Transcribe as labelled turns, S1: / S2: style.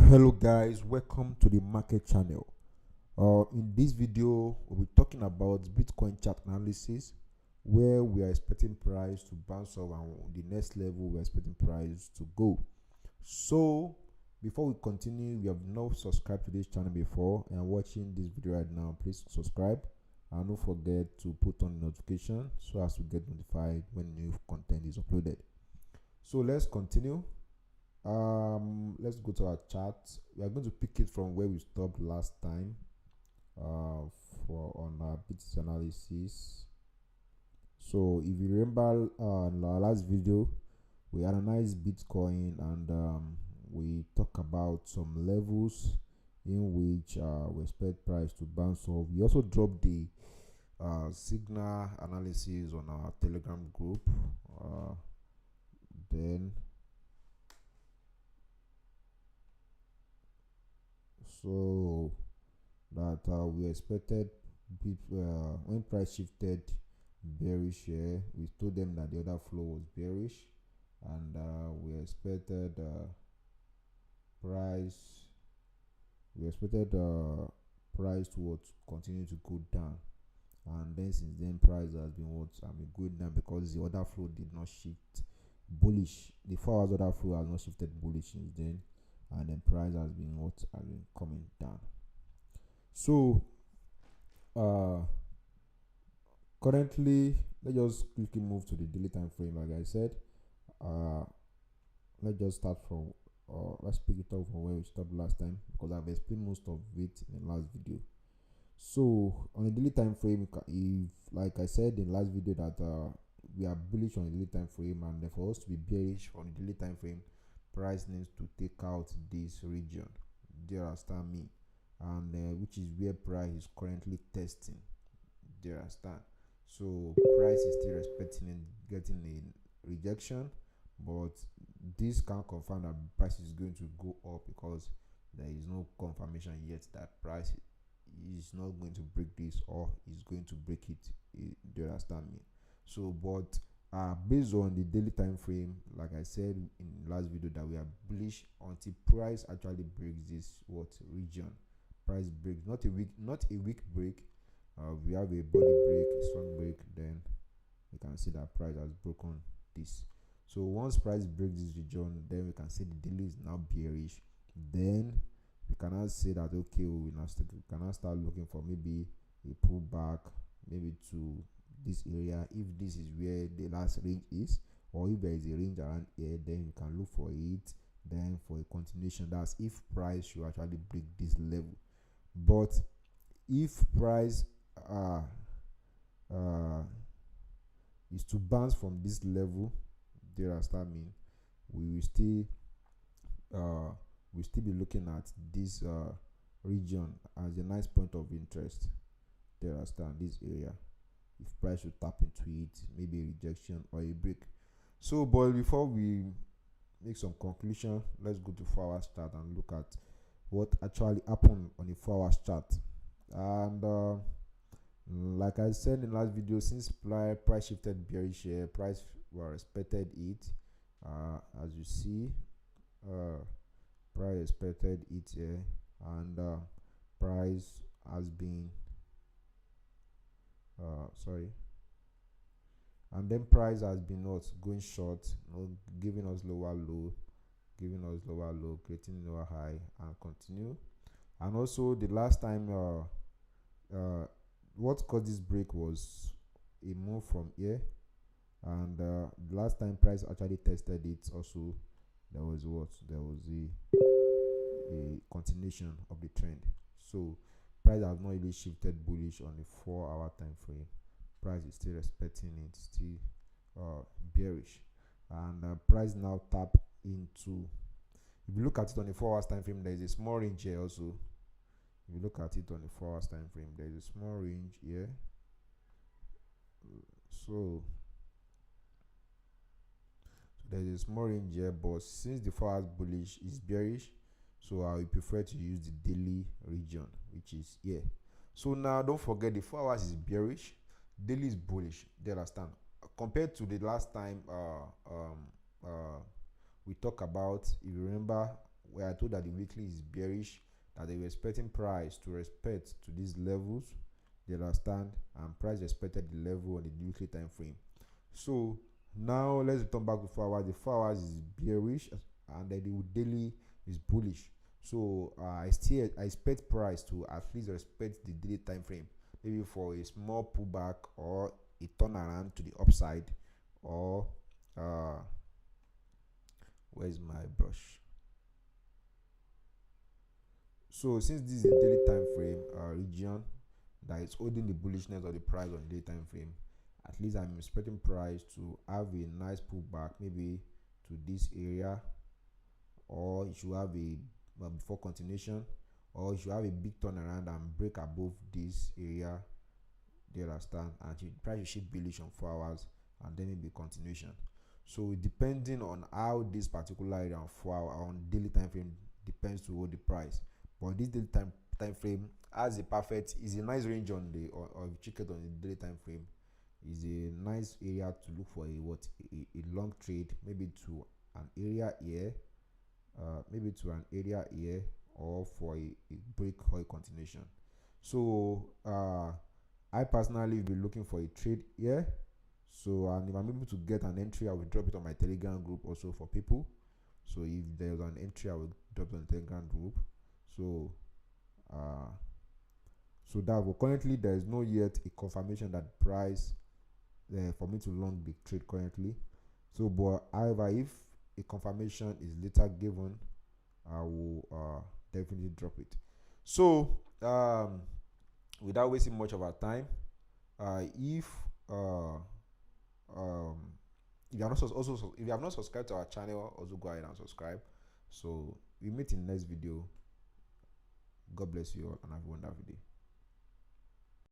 S1: Hello guys, welcome to the market channel. In this video we'll be talking about Bitcoin chart analysis, where we are expecting price to bounce off and the next level we're expecting price to go. So before we continue, if you have not subscribed to this channel before and watching this video right now, please subscribe and don't forget to put on the notification so as to get notified when new content is uploaded. So let's continue. Let's go to our chart. We are going to pick it from where we stopped last time for on our BTC analysis. So if you remember in our last video, we analyzed Bitcoin and we talk about some levels in which we expect price to bounce off. We also dropped the signal analysis on our Telegram group. So that we expected when price shifted bearish here, we told them that the other flow was bearish, and we expected price to continue to go down, and then since then price has been going down because the other flow did not shift bullish. The 4 hours other flow has not shifted bullish since then, and then price has been coming down. So currently, let's just quickly move to the daily time frame. Like I said, let's just start from let's pick it up from where we stopped last time, because I've explained most of it in the last video. So on the daily time frame, if like I said in the last video that we are bullish on the daily time frame, and then for us to be bearish on the daily time frame, price needs to take out this region. Do you understand me? And which is where price is currently testing. Do you understand? So price is still respecting and getting a rejection, but this can't confirm that price is going to go up, because there is no confirmation yet that price is not going to break this or is going to break it. Do you understand me? So but based on the daily time frame, like I said in the last video, that we are bullish until price actually breaks this region. Price breaks, not a weak break. We have a body break, a strong break, then we can see that price has broken this. So once price breaks this region, then we can say the daily is now bearish. Then we cannot say that okay, we cannot start looking for maybe a pullback, maybe to this area. If this is where the last range is, or if there is a range around here, then you can look for it, then for a continuation. That's if price should actually break this level. But if price is to bounce from this level, do you understand me, we will still be looking at this region as a nice point of interest. Do you understand? This area, if price should tap into it, maybe a rejection or a break. So but before we make some conclusion, let's go to 4 hours chart and look at what actually happened on the 4 hours chart. And like I said in the last video, since price shifted bearish here, price expected it. As you see, price expected it here, and price has been and then price has been going short, giving us lower low, creating lower high, and continue. And also the last time what caused this break was a move from here, and the last time price actually tested it also, there was a continuation of the trend. So price has not really shifted bullish on the 4 hour time frame. Price is still respecting it, still bearish, and price now tap into, if you look at it on the 4 hours time frame, there is a small range here also. If you look at it on the 4 hours time frame, there is a small range here. So there is a small range here, but since the 4 hours bullish is bearish, so I will prefer to use the daily region, which is here. So now don't forget, the 4 hours is bearish, daily is bullish. Do you understand? Compared to the last time we talked about, if you remember, where I told that the weekly is bearish, that they were expecting price to respect to these levels, they understand, and price respected the level on the weekly time frame. So now let's return back to 4 hours. The 4 hours is bearish, and then the daily is bullish. So I expect price to at least respect the daily time frame, maybe for a small pullback or a turnaround to the upside, or where's my brush? So since this is a daily time frame region that is holding the bullishness of the price on the daily time frame, at least I'm expecting price to have a nice pullback, maybe to this area, or it should have a before continuation, or it should have a big turnaround and break above this area. Do you understand? And the price should be bullish on 4 hours, and then it be continuation. So depending on how this particular area on 4 hour on daily time frame depends to hold the price. But this daily time frame has is a nice range on the or check it on the daily time frame. Is a nice area to look for a long trade, maybe to an area here, or for a break or a continuation. So I personally will be looking for a trade here. So and if I'm able to get an entry, I will drop it on my Telegram group also for people. So if there's an entry, I will drop it on the Telegram group. So that currently there is no yet a confirmation that price for me to long the trade currently. So but however, if a confirmation is later given, I will definitely drop it. So without wasting much of our time, if you have not subscribed to our channel, also go ahead and subscribe. So we meet in the next video. God bless you all and have a wonderful day.